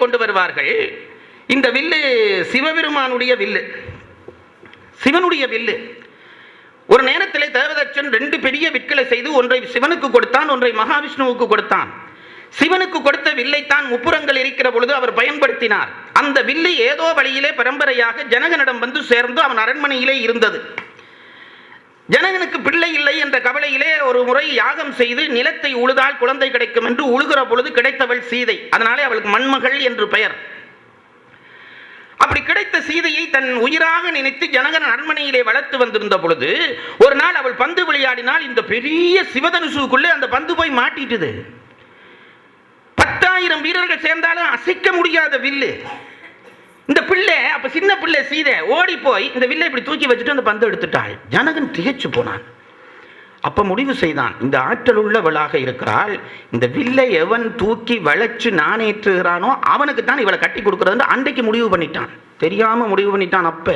கொண்டு வருவார்கள். இந்த வில்லு சிவபெருமானுடைய வில்லு, சிவனுடைய வில்லு. ஒரு நேரத்தில் தேவதச்சன் 2 பெரிய விற்களை செய்து ஒன்றை சிவனுக்கு கொடுத்தான், ஒன்றை மகாவிஷ்ணுவுக்கு கொடுத்தான். சிவனுக்கு கொடுத்த வில்லைத்தான் முப்புறங்கள் இருக்கிற பொழுது அவர் பயன்படுத்தினார். அந்த வில்லு ஏதோ வழியிலே பரம்பரையாக ஜனகனிடம் வந்து சேர்ந்து அவன் அரண்மனையிலே இருந்தது. ஜனகனுக்கு பிள்ளை இல்லை என்ற கவலையிலே ஒரு முறை யாகம் செய்து நிலத்தை உழுதால் குழந்தை கிடைக்கும் என்று உழுகிற பொழுது கிடைத்தவள் சீதை. அதனாலே அவளுக்கு மண்மகள் என்று பெயர். அப்படி கிடைத்த சீதையை தன் உயிராக நினைத்து ஜனகன் அரண்மனையிலே வளர்த்து வந்திருந்த பொழுது ஒரு நாள் அவள் பந்து விளையாடினால் இந்த பெரிய சிவதனுசுக்குள்ளே அந்த பந்து போய் மாட்டிட்டுது. 10,000 வீரர்கள் சேர்ந்தாலும் அசைக்க முடியாத வில்லு. இந்த பிள்ளை, அப்ப சின்ன பிள்ளை சீதை ஓடி போய் இந்த வில்லை இப்படி தூக்கி வச்சுட்டு அந்த பந்து எடுத்துட்டாள். ஜனகன் திகைச்சு போனான். அப்ப முடிவு செய்தான், இந்த ஆற்றல் உள்ளவளாக இருக்கிறாள், இந்த வில்லை எவன் தூக்கி வளைச்சு நானேற்றுகிறானோ அவனுக்கு தான் இவளை கட்டி கொடுக்கறது. அன்றைக்கு முடிவு பண்ணிட்டான், தெரியாம முடிவு பண்ணிட்டான். அப்ப